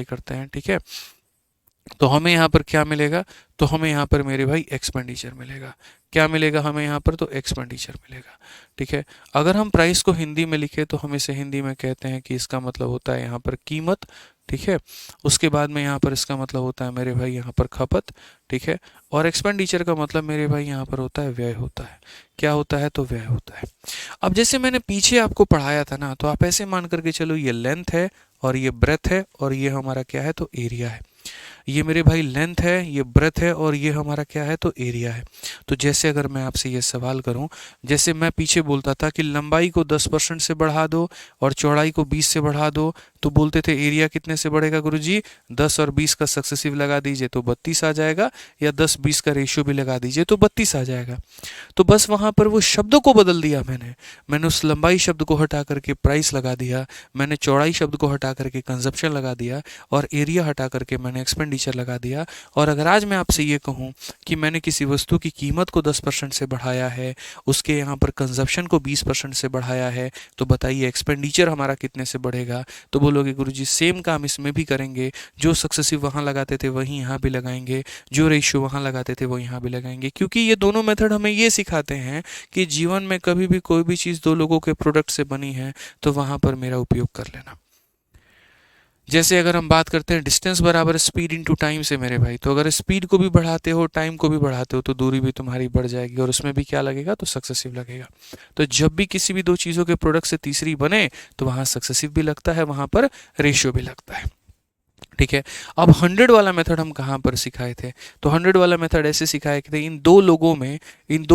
करते हैं, ठीक है। तो हमें यहाँ पर क्या मिलेगा, तो हमें यहाँ पर मेरे भाई एक्सपेंडिचर मिलेगा। क्या मिलेगा हमें यहाँ पर, तो एक्सपेंडिचर मिलेगा, ठीक है। अगर हम प्राइस को हिंदी में लिखे तो हम इसे हिंदी में कहते हैं कि इसका मतलब होता है यहाँ पर कीमत, ठीक है। उसके बाद में यहाँ पर इसका मतलब होता है मेरे भाई यहाँ पर खपत, ठीक है। और एक्सपेंडिचर का मतलब मेरे भाई यहाँ पर होता है व्यय होता है। क्या होता है, तो व्यय होता है। अब जैसे मैंने पीछे आपको पढ़ाया था ना, तो आप ऐसे मान करके चलो ये लेंथ है और ये ब्रेथ है और ये हमारा क्या है, तो एरिया है। ये मेरे भाई लेंथ है, ये ब्रेथ है और ये हमारा क्या है, तो एरिया है। तो जैसे अगर मैं आपसे ये सवाल करूं, जैसे मैं पीछे बोलता था कि लंबाई को 10% से बढ़ा दो और चौड़ाई को 20 से बढ़ा दो, तो बोलते थे एरिया कितने से बढ़ेगा गुरुजी, 10 और 20 का सक्सेसिव लगा दीजिए तो 32 आ जाएगा, या 10-20 का रेशियो भी लगा दीजिए तो 32 आ जाएगा। तो बस वहां पर वो शब्दों को बदल दिया मैंने उस लंबाई शब्द को हटा करके प्राइस लगा दिया, मैंने चौड़ाई शब्द को हटा करके कंजप्शन लगा दिया और एरिया हटा करके मैंने एक्सपेंडिचर लगा दिया। और अगर आज मैं आपसे ये कहूँ कि मैंने किसी वस्तु की कीमत को 10% से बढ़ाया है, उसके यहाँ पर कंजप्शन को 20% से बढ़ाया है, तो बताइए एक्सपेंडिचर हमारा कितने से बढ़ेगा। तो बोलोगे गुरुजी सेम काम इसमें भी करेंगे, जो सक्सेसिव वहाँ लगाते थे वहीं यहाँ भी लगाएंगे, जो रेशियो वहाँ लगाते थे वो यहाँ भी लगाएंगे, क्योंकि ये दोनों मेथड हमें ये सिखाते हैं कि जीवन में कभी भी कोई भी चीज़ दो लोगों के प्रोडक्ट से बनी है तो वहाँ पर मेरा उपयोग कर लेना। जैसे अगर हम बात करते हैं डिस्टेंस बराबर स्पीड इनटू टाइम से मेरे भाई, तो अगर स्पीड को भी बढ़ाते हो टाइम को भी बढ़ाते हो तो दूरी भी तुम्हारी बढ़ जाएगी और उसमें भी क्या लगेगा, तो सक्सेसिव लगेगा। तो जब भी किसी भी दो चीज़ों के प्रोडक्ट से तीसरी बने तो वहाँ सक्सेसिव भी लगता है, वहाँ पर रेशियो भी लगता है, ठीक है। अब 100 वाला मेथड हम कहाँ पर सिखाए थे, तो 100 वाला मेथड ऐसे सिखाए थे इन दो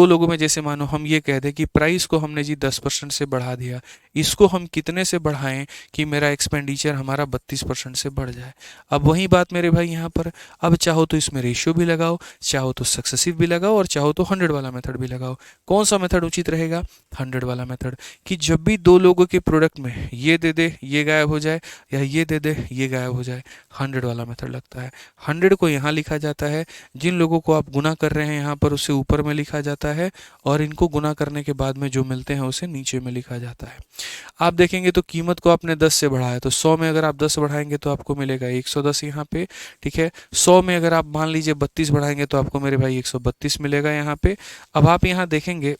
लोगों में जैसे मानो हम ये कह दें कि प्राइस को हमने जी 10% से बढ़ा दिया, इसको हम कितने से बढ़ाएं कि मेरा एक्सपेंडिचर हमारा 32% से बढ़ जाए। अब वही बात मेरे भाई यहाँ पर, अब चाहो तो इसमें रेशियो भी लगाओ, चाहो तो सक्सेसिव भी लगाओ और चाहो तो 100 वाला मेथड भी लगाओ। कौन सा मेथड उचित रहेगा, 100 वाला मेथड, कि जब भी दो लोगों के प्रोडक्ट में ये दे दे ये गायब हो जाए या ये दे दे ये गायब हो जाए, 100 वाला मेथड लगता है। 100 को यहाँ लिखा जाता है, जिन लोगों को आप गुना कर रहे हैं यहाँ पर उसे ऊपर में लिखा जाता है और इनको गुना करने के बाद में जो मिलते हैं उसे नीचे में लिखा जाता है। आप देखेंगे तो कीमत को आपने 10 से बढ़ाया, तो 100 में अगर आप 10 बढ़ाएंगे तो आपको मिलेगा 110 यहाँ पे, ठीक है। 100 में अगर आप मान लीजिए 32 बढ़ाएंगे तो आपको मेरे भाई 132 मिलेगा यहाँ पे। अब आप यहाँ देखेंगे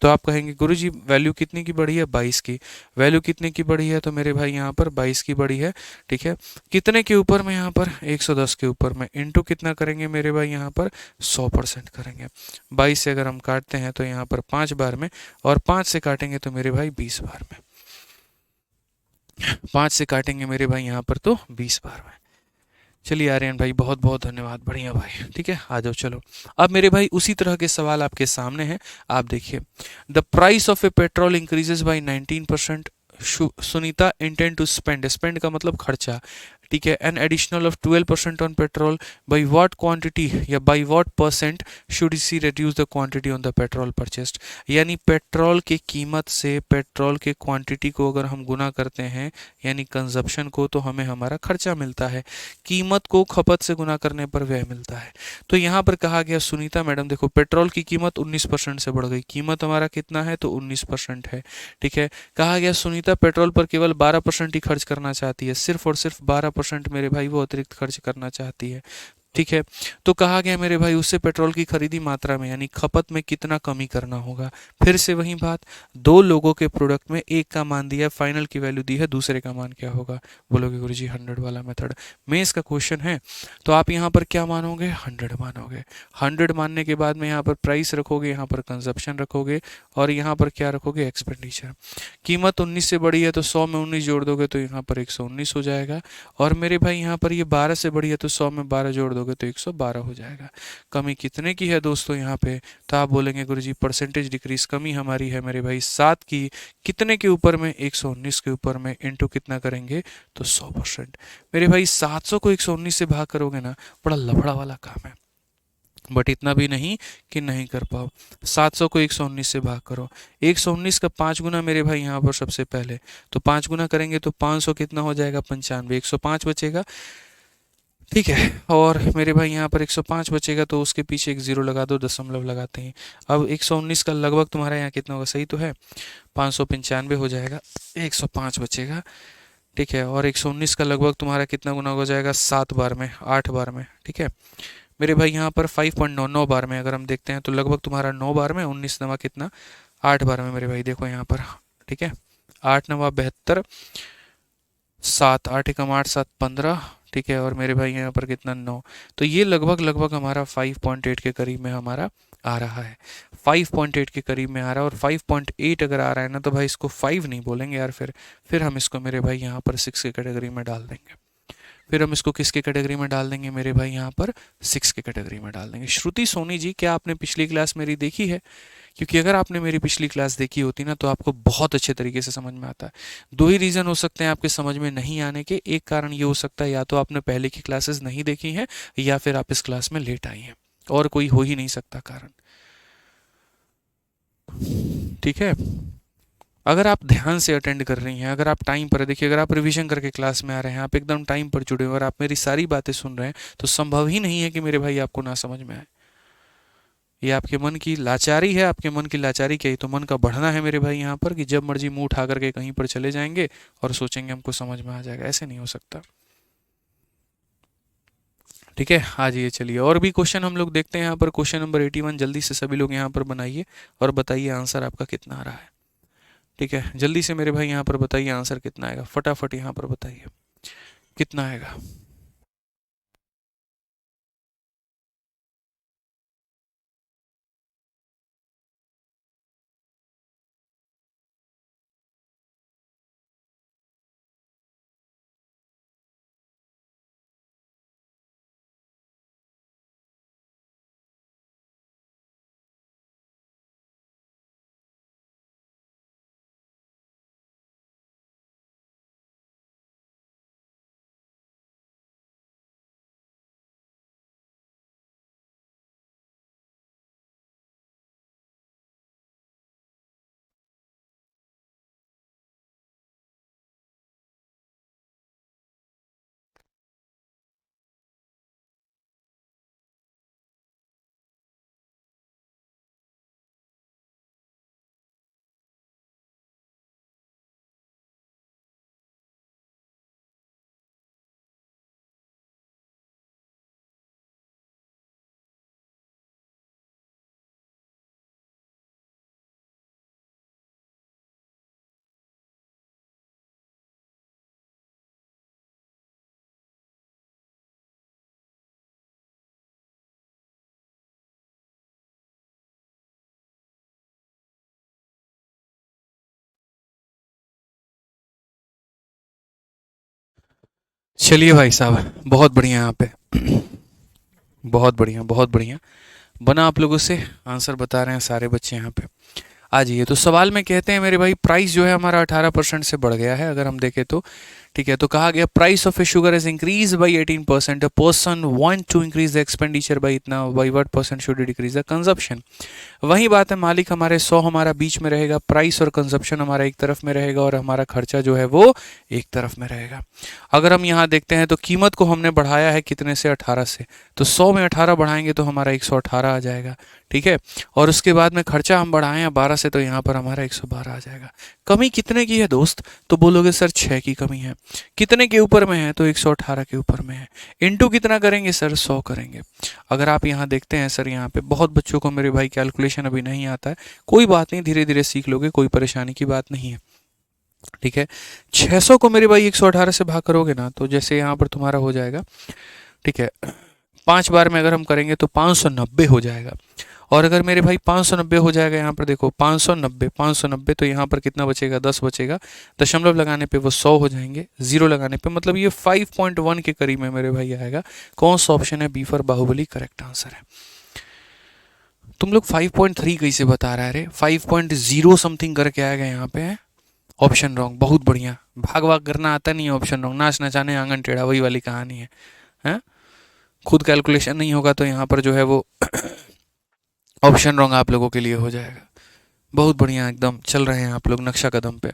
तो आप कहेंगे गुरुजी वैल्यू कितनी की बढ़ी है, 22 की। वैल्यू कितने की बढ़ी है, तो मेरे भाई यहाँ पर 22 की बढ़ी है, ठीक है। कितने के ऊपर में, यहाँ पर 110 के ऊपर में, इंटू कितना करेंगे मेरे भाई यहाँ पर 100% करेंगे। 22 से अगर हम काटते हैं तो यहाँ पर 5 बार में, और 5 से काटेंगे तो मेरे भाई 20 बार में, 5 से काटेंगे मेरे भाई यहाँ पर तो 20 बार में। चलिए आर्यन भाई बहुत बहुत धन्यवाद, बढ़िया भाई, ठीक है। आ जाओ चलो। अब मेरे भाई उसी तरह के सवाल आपके सामने हैं, आप देखिए। The price of a petrol increases by 19%, Sunita intend to spend का मतलब खर्चा, ठीक है, an additional of 12% on petrol, by what quantity या by what percent should she reduce the quantity on the petrol purchased. यानी पेट्रोल की कीमत से पेट्रोल के क्वांटिटी को अगर हम गुना करते हैं यानी कंजप्शन को, तो हमें हमारा खर्चा मिलता है। कीमत को खपत से गुना करने पर व्यय मिलता है। तो यहाँ पर कहा गया सुनीता मैडम देखो पेट्रोल की कीमत 19% से बढ़ गई, कीमत हमारा कितना है, तो 19% है, ठीक है। कहा गया सुनीता पेट्रोल पर केवल 12% ही खर्च करना चाहती है, सिर्फ और सिर्फ 12% मेरे भाई वो अतिरिक्त खर्च करना चाहती है, ठीक है। तो कहा गया मेरे भाई उससे पेट्रोल की खरीदी मात्रा में यानी खपत में कितना कमी करना होगा। फिर से वही बात, दो लोगों के प्रोडक्ट में एक का मान दिया, फाइनल की वैल्यू दी है, दूसरे का मान क्या होगा। बोलोगे गुरुजी 100 वाला मेथड में इसका क्वेश्चन है, तो आप यहाँ पर क्या मानोगे, 100 मानोगे। 100 मानने के बाद में यहाँ पर प्राइस रखोगे, यहाँ पर कंजप्शन रखोगे और यहाँ पर क्या रखोगे, एक्सपेंडिचर। कीमत 19 से बड़ी है तो 100 में 19 जोड़ दोगे तो यहाँ पर 119 हो जाएगा, और मेरे भाई यहाँ पर ये 12 से बड़ी है तो 100 में 12 जोड़ दोगे तो 112 हो जाएगा। कमी कितने की है दोस्तों यहाँ पे, तो आप बोलेंगे गुरुजी परसेंटेज डिक्रीज, कमी हमारी है मेरे भाई 7 की, कितने के ऊपर में, 119 के ऊपर में, इनटू कितना करेंगे, तो 100%। मेरे भाई 700 को 119 से भाग करोगे ना, बड़ा लफड़ा वाला काम है, बट इतना भी नहीं कि नहीं कर पाओ। 700 को 119 से भाग करो, 119 का 5 गुना मेरे भाई यहाँ पर सबसे पहले, तो 5 गुना करेंगे तो 500 कितना हो जाएगा, 95, 105 बचेगा, ठीक है। और मेरे भाई यहाँ पर 105 बचेगा तो उसके पीछे एक जीरो लगा दो, दशमलव लगाते हैं। अब 119 का लगभग तुम्हारा यहाँ कितना होगा, सही तो है, 595 हो जाएगा, 105 बचेगा, ठीक है, और 119 का लगभग तुम्हारा कितना गुना हो जाएगा, 7 बार में, 8 बार में, ठीक है मेरे भाई। यहाँ पर 5.99 बार में अगर हम देखते हैं तो लगभग तुम्हारा 9 बार में, 19 नवा कितना, 8 बार में मेरे भाई, देखो यहाँ पर, ठीक है 8 नवा 72, 7 8 एकम 8 7 15, ठीक है, और मेरे भाई यहाँ पर कितना, 9। तो ये लगभग लगभग हमारा 5.8 के करीब में हमारा आ रहा है, 5.8 के करीब में आ रहा है। और 5.8 अगर आ रहा है ना तो भाई इसको 5 नहीं बोलेंगे यार, फिर हम इसको मेरे भाई यहाँ पर 6 के कैटेगरी में डाल देंगे। फिर हम इसको किसके कैटेगरी में डाल देंगे मेरे भाई, यहाँ पर 6 के कैटेगरी में डाल देंगे। श्रुति सोनी जी, क्या आपने पिछली क्लास मेरी देखी है? क्योंकि अगर आपने मेरी पिछली क्लास देखी होती ना तो आपको बहुत अच्छे तरीके से समझ में आता है। दो ही रीज़न हो सकते हैं आपके समझ में नहीं आने के। एक कारण ये हो सकता है या तो आपने पहले की क्लासेस नहीं देखी हैं या फिर आप इस क्लास में लेट आई हैं, और कोई हो ही नहीं सकता कारण, ठीक है। अगर आप ध्यान से अटेंड कर रही हैं, अगर आप टाइम पर, देखिए अगर आप रिवीजन करके क्लास में आ रहे हैं, आप एकदम टाइम पर जुड़े हुए और आप मेरी सारी बातें सुन रहे हैं, तो संभव ही नहीं है कि मेरे भाई आपको ना समझ में आए। ये आपके मन की लाचारी है। आपके मन की लाचारी क्या है, तो मन का बढ़ना है मेरे भाई यहाँ पर, कि जब मर्जी मुंह उठा करके कहीं पर चले जाएंगे और सोचेंगे हमको समझ में आ जाएगा। ऐसे नहीं हो सकता, ठीक है। आ जाइए, चलिए और भी क्वेश्चन हम लोग देखते हैं यहाँ पर। क्वेश्चन नंबर 81 जल्दी से सभी लोग यहाँ पर बनाइए और बताइए आंसर आपका कितना आ रहा है, ठीक है। जल्दी से मेरे भाई यहाँ पर बताइए आंसर कितना आएगा, फटाफट यहाँ पर बताइए कितना आएगा। चलिए भाई साहब, बहुत बढ़िया यहाँ पे, बहुत बढ़िया, बहुत बढ़िया बना आप लोगों से। आंसर बता रहे हैं सारे बच्चे यहाँ पे। आ जाइए, तो सवाल में कहते हैं मेरे भाई, प्राइस जो है हमारा 18% से बढ़ गया है अगर हम देखें तो, ठीक है। तो कहा गया price of a sugar is increase by 18%, a person want to increase the expenditure by इतना, by what percent should decrease the consumption. वही बात है, मालिक हमारे 100 हमारा बीच में रहेगा, प्राइस और कंजप्शन हमारा एक तरफ में रहेगा और हमारा खर्चा जो है वो एक तरफ में रहेगा। अगर हम यहाँ देखते हैं तो कीमत को हमने बढ़ाया है कितने से, 18 से, तो 100 में 18 बढ़ाएंगे तो हमारा 118 आ जाएगा, ठीक है। और उसके बाद में खर्चा हम बढ़ाएं हैं 12 से, तो यहाँ पर हमारा 112 आ जाएगा। कमी कितने की है दोस्त, तो बोलोगे सर 6 की कमी है। कितने के ऊपर में है, तो 118 के ऊपर में है। इनटू कितना करेंगे सर, 100 करेंगे। अगर आप यहाँ देखते हैं सर, यहाँ पे बहुत बच्चों को मेरे भाई कैलकुलेशन अभी नहीं आता है, कोई बात नहीं, धीरे धीरे सीख लोगे, कोई परेशानी की बात नहीं है, ठीक है। 600 को मेरे भाई 118 से भाग करोगे ना, तो जैसे यहाँ पर तुम्हारा हो जाएगा, ठीक है, 5 बार में अगर हम करेंगे तो 590 हो जाएगा। और अगर मेरे भाई 590 हो जाएगा, यहाँ पर देखो 590, 590, तो यहाँ पर कितना बचेगा, 10 बचेगा। दशमलव लगाने पे वो 100 हो जाएंगे, जीरो लगाने पे, मतलब ये 5.1 के करीब में मेरे भाई आएगा। कौन सा ऑप्शन है, B for Bahubali correct answer है। तुम लोग 5.3 कैसे बता रहा है रे, 5.0 समथिंग करके आएगा यहाँ पे, है ऑप्शन रॉन्ग। बहुत बढ़िया, भाग भाग करना आता नहीं है, ऑप्शन रॉन्ग, नाच नचाने आंगन टेढ़ा, वही वाली कहानी है, हैं? खुद कैलकुलेशन नहीं होगा तो यहाँ पर जो है वो ऑप्शन रॉन्ग आप लोगों के लिए हो जाएगा। बहुत बढ़िया, एकदम चल रहे हैं आप लोग नक्शा कदम पे।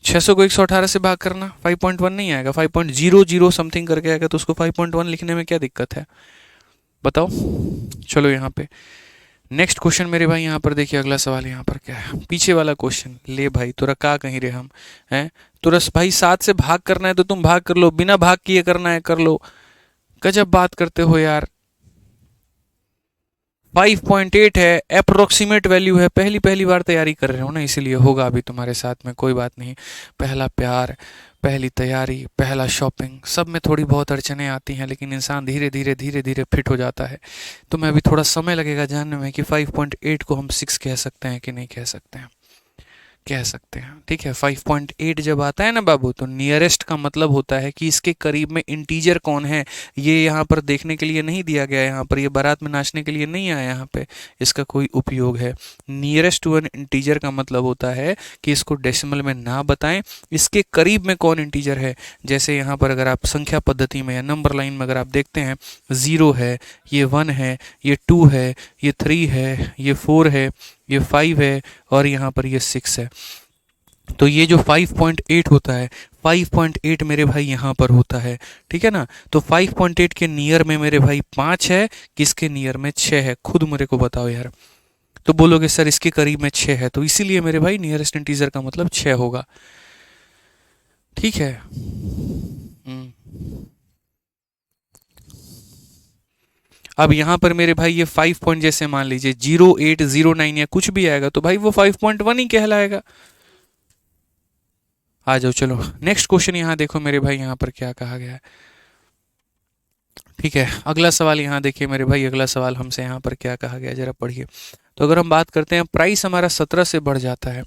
600 को 118 से भाग करना, 5.1 नहीं आएगा, 5.00 समथिंग करके आएगा, तो उसको 5.1 लिखने में क्या दिक्कत है बताओ। चलो यहाँ पे नेक्स्ट क्वेश्चन मेरे भाई, यहाँ पर देखिए अगला सवाल यहाँ पर क्या है, पीछे वाला क्वेश्चन। ले भाई तोरा का कहीं रे हम हैं, तो रस भाई 7 से भाग करना है तो तुम भाग कर लो, बिना भाग किए करना है कर लो। गजब बात करते हो यार। 5.8 है, अप्रोक्सीमेट वैल्यू है, पहली पहली बार तैयारी कर रहे हो ना, इसीलिए होगा अभी तुम्हारे साथ में, कोई बात नहीं। पहला प्यार, पहली तैयारी, पहला शॉपिंग, सब में थोड़ी बहुत अड़चने आती हैं, लेकिन इंसान धीरे धीरे फिट हो जाता है। तो मैं अभी थोड़ा समय लगेगा जानने में कि 5.8 को हम 6 कह सकते हैं कि नहीं कह सकते हैं। कह सकते हैं, ठीक है। 5.8 जब आता है ना बाबू, तो नियरेस्ट का मतलब होता है कि इसके करीब में इंटीजर कौन है। ये यहाँ पर देखने के लिए नहीं दिया गया, यहाँ पर ये बारात में नाचने के लिए नहीं आया, यहाँ पे इसका कोई उपयोग है। नियरेस्ट टू एन इंटीजर का मतलब होता है कि इसको डेसिमल में ना बताएं, इसके करीब में कौन इंटीजर है। जैसे यहाँ पर अगर आप संख्या पद्धति में या नंबर लाइन में अगर आप देखते हैं, 0 है, ये 1 है, ये 2 है, ये 3 है, ये 4 है, ये 5 है, और यहाँ पर ये 6 है। तो ये जो 5.8 होता है, 5.8 मेरे भाई यहाँ पर होता है, ठीक है ना। तो 5.8 के नियर में मेरे भाई 5 है, किसके नियर में 6 है, खुद मेरे को बताओ यार। तो बोलोगे सर इसके करीब में 6 है, तो इसीलिए मेरे भाई नियरेस्ट इंटीजर का मतलब 6 होगा, ठीक है। अब यहाँ पर मेरे भाई ये 5 पॉइंट, जैसे मान लीजिए 0809 या कुछ भी आएगा, तो भाई वो 5.1 ही कहलाएगा। आ जाओ, चलो नेक्स्ट क्वेश्चन यहाँ देखो मेरे भाई, यहाँ पर क्या कहा गया है, ठीक है। अगला सवाल यहाँ देखिए मेरे भाई, अगला सवाल हमसे यहाँ पर क्या कहा गया, जरा पढ़िए। तो अगर हम बात करते हैं प्राइस हमारा 17 से बढ़ जाता है,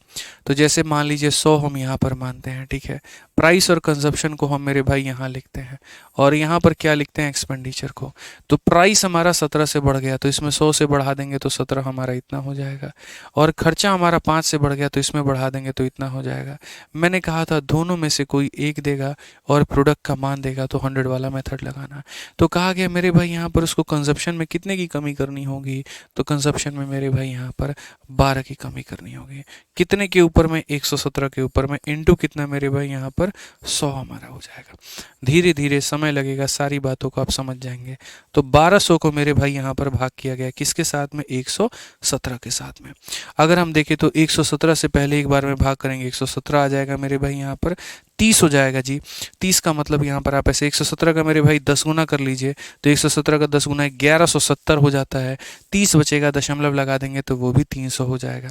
तो जैसे मान लीजिए 100 हम यहाँ पर मानते हैं, ठीक है। प्राइस और कंजप्शन को हम मेरे भाई यहाँ लिखते हैं, और यहाँ पर क्या लिखते हैं, एक्सपेंडिचर को। तो प्राइस हमारा 17 से बढ़ गया, तो इसमें 100 से बढ़ा देंगे तो 17 हमारा इतना हो जाएगा, और खर्चा हमारा 5 से बढ़ गया, तो इसमें बढ़ा देंगे तो इतना हो जाएगा। मैंने कहा था दोनों में से कोई एक देगा और प्रोडक्ट का मान देगा, तो 100 वाला मेथड लगाना। तो कहा गया मेरे भाई यहाँ पर उसको कंजप्शन में कितने की कमी करनी होगी, तो कंजप्शन में मेरे भाई यहाँ पर 12 की कमी करनी होगी। कितने के ऊपर में, 117 के ऊपर में, इनटू कितना मेरे भाई यहाँ पर 100 हमारा हो जाएगा। धीरे धीरे समय लगेगा, सारी बातों को आप समझ जाएंगे। तो 1200 को मेरे भाई यहाँ पर भाग किया गया, किसके साथ में, 117 के साथ में। अगर हम देखें तो 117 से पहले एक बार में भाग करेंगे, 117 आ जाएगा मेरे भाई यहाँ पर, 30 हो जाएगा जी। 30 का मतलब यहाँ पर आप ऐसे 117 का मेरे भाई 10 गुना कर लीजिए, तो 117 का 10 गुना 1170 हो जाता है। 30 बचेगा, दशमलव लगा देंगे तो वो भी 300 हो जाएगा।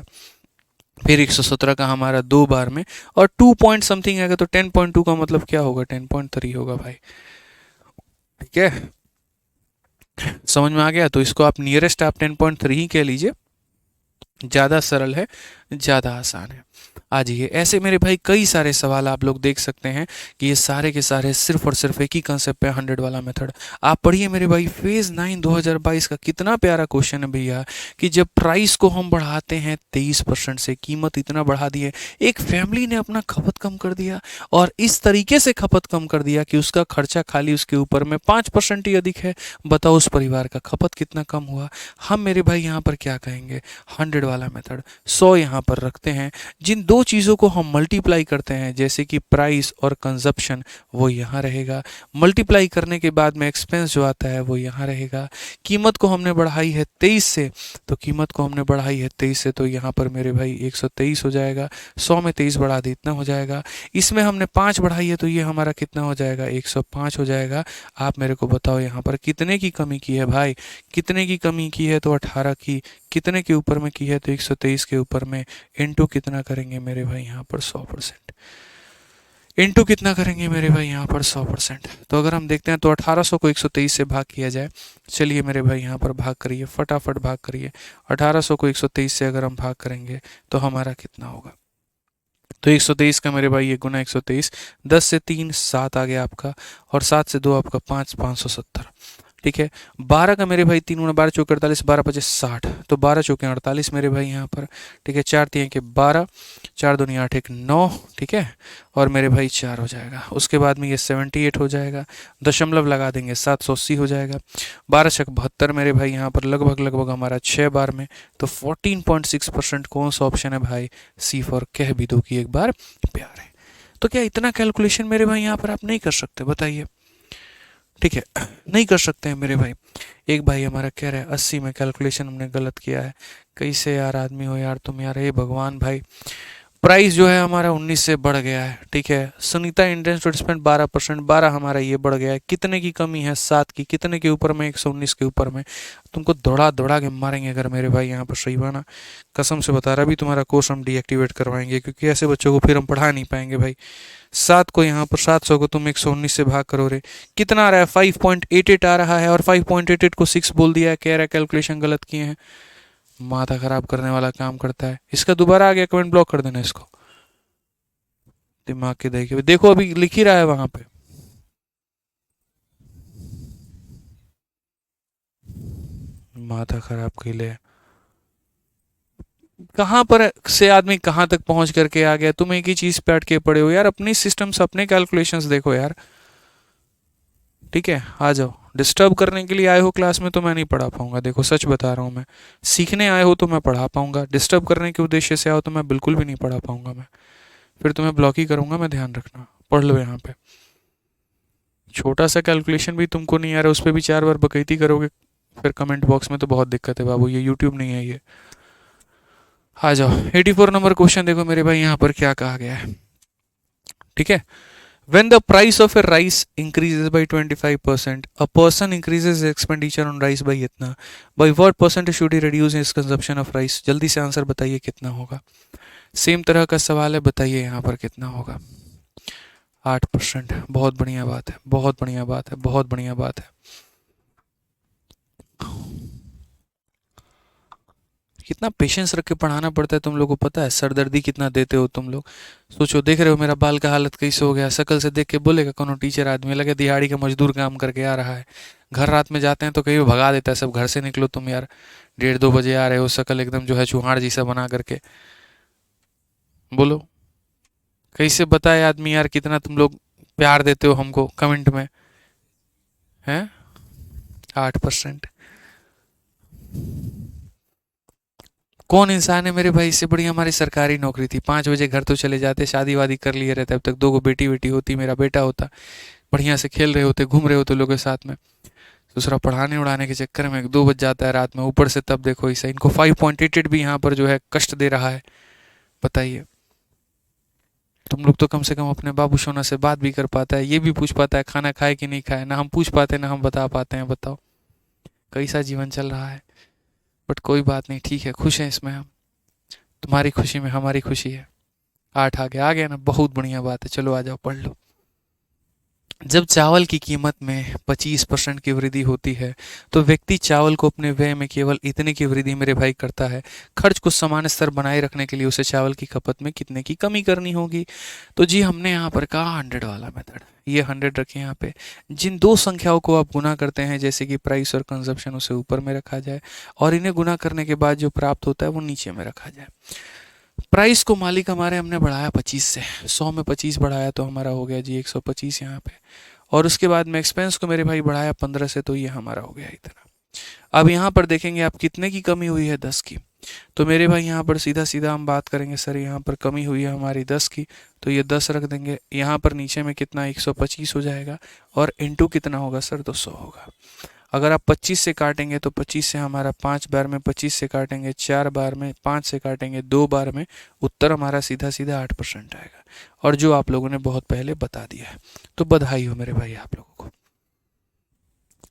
फिर 117 का हमारा 2 बार में, और 2 पॉइंट समथिंग आएगा, तो 10.2 का मतलब क्या होगा, 10.3 होगा भाई, ठीक है। समझ में आ गया। तो इसको आप नियरेस्ट आप 10.3 ही कह लीजिए, ज़्यादा सरल है, ज़्यादा आसान है। आ जाइए, ऐसे मेरे भाई कई सारे सवाल आप लोग देख सकते हैं कि ये सारे के सारे सिर्फ और सिर्फ एक ही कंसेप्ट पे 100 वाला मेथड। आप पढ़िए मेरे भाई, फेज 9 2022 का कितना प्यारा क्वेश्चन है भैया, कि जब प्राइस को हम बढ़ाते हैं 23% से, कीमत इतना बढ़ा दिए, एक फैमिली ने अपना खपत कम कर दिया, और इस तरीके से खपत कम कर दिया कि उसका खर्चा खाली उसके ऊपर में 5% ही अधिक है। बताओ उस परिवार का खपत कितना कम हुआ। हम मेरे भाई यहाँ पर क्या कहेंगे, 100 वाला मेथड। 100 यहाँ पर रखते हैं, जिन दो चीज़ों को हम मल्टीप्लाई करते हैं, जैसे कि प्राइस और कंजप्शन, वो यहाँ रहेगा। मल्टीप्लाई करने के बाद में एक्सपेंस जो आता है वो यहाँ रहेगा। कीमत को हमने बढ़ाई है 23 से, तो कीमत को हमने बढ़ाई है 23 से, तो यहाँ पर मेरे भाई 123 हो जाएगा। 100 में 23 बढ़ा दे, इतना हो जाएगा। इसमें हमने 5 बढ़ाई है, तो ये हमारा कितना हो जाएगा, 105 हो जाएगा। आप मेरे को बताओ यहाँ पर कितने की कमी की है भाई, कितने की कमी की है, तो 18 की। कितने के ऊपर में की है, तो 123 के ऊपर में, इनटू कितना करेंगे मेरे भाई यहाँ पर, 100%। इनटू कितना करेंगे मेरे भाई यहाँ पर, 100%। तो अगर हम देखते हैं तो 1800 को 123 से भाग किया जाए। चलिए मेरे भाई यहाँ पर भाग करिए, फटाफट भाग करिए। 1800 को 123 से अगर हम भाग करेंगे तो हमारा कितना होगा, तो 123 का मेरे भाई ये गुना 123, 10 से 3 7 आ गया आपका, और 7 से 2 आपका 5, 570, ठीक है। 12 का मेरे भाई 3 गुना 12 चौके 48, 12 पचे 60, तो 12 चौके 48 मेरे भाई यहाँ पर, ठीक है। 4 3 के 12, 4 दूनी 8 1 9, ठीक है, और मेरे भाई 4 हो जाएगा। उसके बाद में ये 78 हो जाएगा, दशमलव लगा देंगे 780 हो जाएगा। 12 छक 72 मेरे भाई यहाँ पर, लगभग लगभग हमारा 6 बार में, तो 14.6% कौन सा ऑप्शन है भाई, सी फॉर कह भी दो कि एक बार प्यार है। तो क्या इतना कैलकुलेशन मेरे भाई यहाँ पर आप नहीं कर सकते, बताइए, ठीक है। नहीं कर सकते हैं मेरे भाई। एक भाई हमारा कह रहा है 80 में कैलकुलेशन हमने गलत किया है। कैसे यार आदमी हो यार तुम यार, हे भगवान भाई। प्राइस जो है हमारा 19 से बढ़ गया है, ठीक है। सुनीता इंटेंस टू स्पेंड 12%, 12 हमारा ये बढ़ गया है। कितने की कमी है? 7 की। कितने के ऊपर में? 119 के ऊपर में। तुमको दौड़ा दौड़ा के मारेंगे अगर मेरे भाई यहाँ पर सही बना, कसम से बता रहा, भी तुम्हारा कोर्स हम डीएक्टिवेट करवाएंगे, क्योंकि ऐसे बच्चों को फिर हम पढ़ा नहीं पाएंगे भाई। 7 को यहाँ पर 700 को तुम 119 से भाग करो रे, कितना आ रहा है? 5.88 आ रहा है, और 5.88 को 6 बोल दिया है, कह रहा है कैलकुलेशन गलत किए हैं। माथा खराब करने वाला काम करता है। इसका दोबारा आ गया, कमेंट ब्लॉक कर देना इसको। दिमाग के देखिए, देखो अभी लिख ही रहा है वहां पे। माथा खराब के लिए कहां पर से आदमी कहां तक पहुंच करके आ गया। तुम एक ही चीज पे अटके पड़े हो यार। अपनी सिस्टम से अपने कैलकुलेशंस देखो यार, ठीक है। आ जाओ। डिस्टर्ब करने के लिए आए हो क्लास में तो मैं नहीं पढ़ा पाऊंगा, देखो सच बता रहा हूँ मैं। सीखने आए हो तो मैं पढ़ा पाऊंगा, डिस्टर्ब करने के उद्देश्य से आओ तो मैं बिल्कुल भी नहीं पढ़ा पाऊंगा। मैं फिर तुम्हें ब्लॉक ही करूंगा मैं, ध्यान रखना। पढ़ लो यहाँ पे। छोटा सा कैलकुलेशन भी तुमको नहीं आ रहा, उस पर भी 4 बार बकैती करोगे फिर कमेंट बॉक्स में, तो बहुत दिक्कत है बाबू। ये यूट्यूब नहीं है ये। आ जाओ। 84 नंबर क्वेश्चन देखो मेरे भाई, यहाँ पर क्या कहा गया है, ठीक है। When the price of a rice increases by 25%, a person increases his expenditure on rice by इतना, by what percentage should he reduce his consumption of rice? जल्दी से आंसर बताइए कितना होगा। सेम तरह का सवाल है, बताइए यहाँ पर कितना होगा। 8%। बहुत बढ़िया बात है, बहुत बढ़िया बात है, बहुत बढ़िया बात है। कितना पेशेंस रख के पढ़ाना पड़ता है तुम लोगों को पता है, सरदर्दी कितना देते हो तुम लोग। सोचो, देख रहे हो मेरा बाल का हालत कैसे हो गया। शकल से देख के बोलेगा कोनो टीचर आदमी, लगे दिहाड़ी का मजदूर काम करके आ रहा है। घर रात में जाते हैं तो कहीं भगा देता है, सब घर से निकलो तुम यार। 1:30 बजे आ रहे हो, शकल एकदम जो है चूहाड़ जैसा बना करके। बोलो कैसे बताए आदमी यार, कितना तुम लोग प्यार देते हो हमको कमेंट में, हैं। 8%। कौन इंसान है मेरे भाई, इससे बड़ी हमारी सरकारी नौकरी थी। 5 बजे घर तो चले जाते, शादी वादी कर लिए रहते, अब तक 2 बेटी बेटी होती, मेरा बेटा होता, बढ़िया से खेल रहे होते, घूम रहे होते लोगों के साथ में। दूसरा पढ़ाने उड़ाने के चक्कर में 2 बज जाता है रात में, ऊपर से तब देखो इसे, इनको 5.88 भी यहाँ पर जो है कष्ट दे रहा है। बताइए, तुम लोग तो कम से कम अपने बाबू सोना से बात भी कर पाता है, ये भी पूछ पाता है खाना खाए कि नहीं खाए, ना हम पूछ पाते ना हम बता पाते हैं। बताओ कैसा जीवन चल रहा है। बट कोई बात नहीं, ठीक है, खुश हैं इसमें हम। तुम्हारी खुशी में हमारी खुशी है। 8 आ गया ना, बहुत बढ़िया बात है। चलो आ जाओ पढ़ लो। जब चावल की कीमत में 25% की वृद्धि होती है तो व्यक्ति चावल को अपने व्यय में केवल इतने की वृद्धि मेरे भाई करता है। खर्च को समान स्तर बनाए रखने के लिए उसे चावल की खपत में कितने की कमी करनी होगी। तो जी हमने यहाँ पर कहा 100 वाला मेथड, ये 100 रखे यहाँ पे। जिन दो संख्याओं को आप गुना करते हैं जैसे कि प्राइस और कंजप्शन, उसे ऊपर में रखा जाए और इन्हें गुना करने के बाद जो प्राप्त होता है वो नीचे में रखा जाए। प्राइस को मालिक हमारे हमने बढ़ाया 25 से, 100 में 25 बढ़ाया तो हमारा हो गया जी 125 यहाँ पे। और उसके बाद में एक्सपेंस को मेरे भाई बढ़ाया 15 से, तो ये हमारा हो गया इतना। अब यहाँ पर देखेंगे आप कितने की कमी हुई है, 10 की। तो मेरे भाई यहाँ पर सीधा सीधा हम बात करेंगे, सर यहाँ पर कमी हुई है हमारी 10 की, तो ये 10 रख देंगे। यहाँ पर नीचे में कितना 125 हो जाएगा, और इंटू कितना होगा सर 200 होगा। अगर आप 25 से काटेंगे तो 25 से हमारा 5 बार में, 25 से काटेंगे 4 बार में, 5 से काटेंगे 2 बार में, उत्तर हमारा सीधा सीधा 8% आएगा। और जो आप लोगों ने बहुत पहले बता दिया है, तो बधाई हो मेरे भाई आप लोगों को।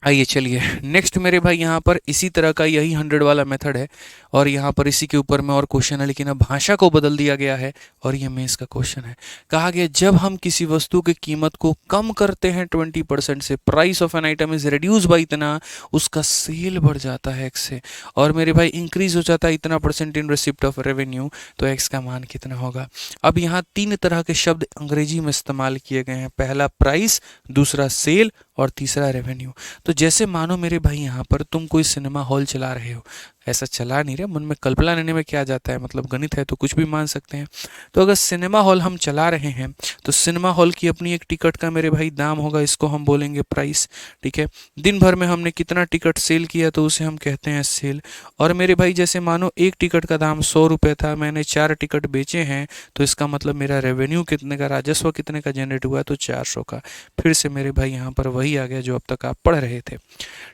आइए चलिए नेक्स्ट मेरे भाई, यहाँ पर इसी तरह का यही 100 वाला मेथड है, और यहाँ पर इसी के ऊपर में और क्वेश्चन है, लेकिन अब भाषा को बदल दिया गया है। और ये मेंस का क्वेश्चन है। कहा गया जब हम किसी वस्तु की कीमत को कम करते हैं 20% से, price of an item is reduce by इतना, उसका सेल बढ़ जाता है एक्स से, और मेरे भाई इंक्रीज हो जाता है इतना % इन रिसिप्ट ऑफ रेवेन्यू, तो एक्स का मान कितना होगा। अब यहाँ 3 तरह के शब्द अंग्रेजी में इस्तेमाल किए गए हैं, पहला प्राइस, दूसरा सेल, और तीसरा रेवेन्यू। तो जैसे मानो मेरे भाई यहाँ पर तुम कोई सिनेमा हॉल चला रहे हो, ऐसा चला नहीं रहे, मन में कल्पना लेने में क्या जाता है, मतलब गणित है तो कुछ भी मान सकते हैं। तो अगर सिनेमा हॉल हम चला रहे हैं तो सिनेमा हॉल की अपनी एक टिकट का मेरे भाई दाम होगा, इसको हम बोलेंगे प्राइस, ठीक है। दिन भर में हमने कितना टिकट सेल किया तो उसे हम कहते हैं सेल। और मेरे भाई जैसे मानो एक टिकट का दाम 100 रुपये था, मैंने 4 टिकट बेचे हैं, तो इसका मतलब मेरा रेवेन्यू कितने का, राजस्व कितने का जनरेट हुआ, तो 400 का। फिर से मेरे भाई यहाँ पर वही आ गया जो अब तक आप पढ़ रहे थे,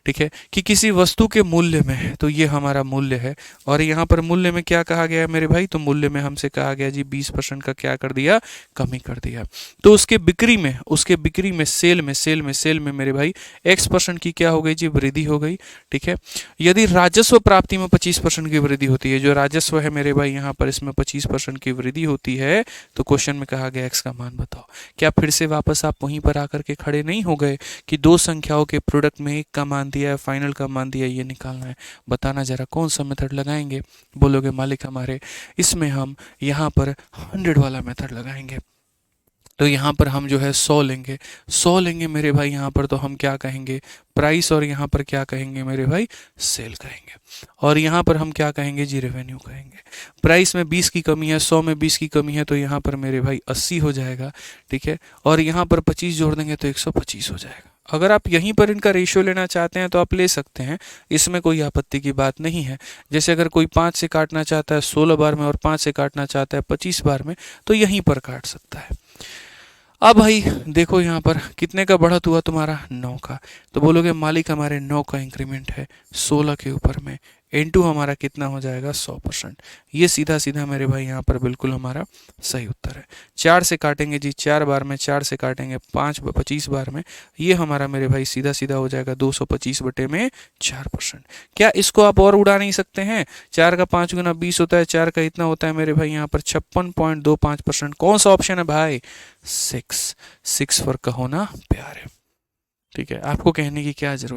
ठीक है, कि किसी वस्तु के मूल्य में, तो ये हमारा हमारा मूल्य है, और यहाँ पर मूल्य में क्या कहा गया है मेरे भाई, तो मूल्य में हमसे कहा गया जी 20% का क्या कर दिया, कमी कर दिया। तो उसके बिक्री में सेल में मेरे भाई x% की क्या हो गई जी, वृद्धि हो गई। ठीक है, यदि राजस्व प्राप्ति में 25% की वृद्धि होती है, जो राजस्व है मेरे भाई यहाँ पर इसमें 25% की वृद्धि होती है, तो क्वेश्चन में कहा गया x का मान बताओ। क्या फिर से वापस आप वहीं पर आकर के खड़े नहीं हो गए कि दो संख्याओं के प्रोडक्ट में एक का मान दिया है, फाइनल का मान दिया है, ये निकालना है। बताना जरा कौन सा मेथड लगाएंगे, बोलोगे मालिक हमारे इसमें हम यहाँ पर 100 वाला मेथड लगाएंगे। तो यहाँ पर हम जो है 100 लेंगे मेरे भाई, यहाँ पर तो हम क्या कहेंगे, प्राइस, और यहाँ पर क्या कहेंगे मेरे भाई, सेल कहेंगे, और यहाँ पर हम क्या कहेंगे जी, रेवेन्यू कहेंगे। प्राइस में 20 की कमी है, 100 में 20 की कमी है, तो यहाँ पर मेरे भाई 80 हो जाएगा। ठीक है, और यहाँ पर 25 जोड़ देंगे तो 125 हो जाएगा। अगर आप यहीं पर इनका रेशियो लेना चाहते हैं तो आप ले सकते हैं, इसमें कोई आपत्ति की बात नहीं है। जैसे अगर कोई 5 से काटना चाहता है 16 बार में और 5 से काटना चाहता है 25 बार में, तो यहीं पर काट सकता है। अब भाई देखो यहाँ पर कितने का बढ़त हुआ तुम्हारा, 9 का। तो बोलोगे मालिक हमारे 9 का इंक्रीमेंट है 16 के ऊपर में, इनटू हमारा कितना हो जाएगा, 100%। ये सीधा सीधा मेरे भाई यहाँ पर बिल्कुल हमारा सही उत्तर है। 4 से काटेंगे जी 4 बार में, 4 से काटेंगे 25 बार में, ये हमारा मेरे भाई सीधा सीधा हो जाएगा 225 बटे में 4%। क्या इसको आप और उड़ा नहीं सकते हैं, 4 का 5 गुना 20 होता है, 4 का इतना होता है मेरे भाई यहाँ पर 56.25%। कौन सा ऑप्शन है भाई, 6 पर कहो ना प्यार है। ठीक है, आपको कहने की क्या जरूरत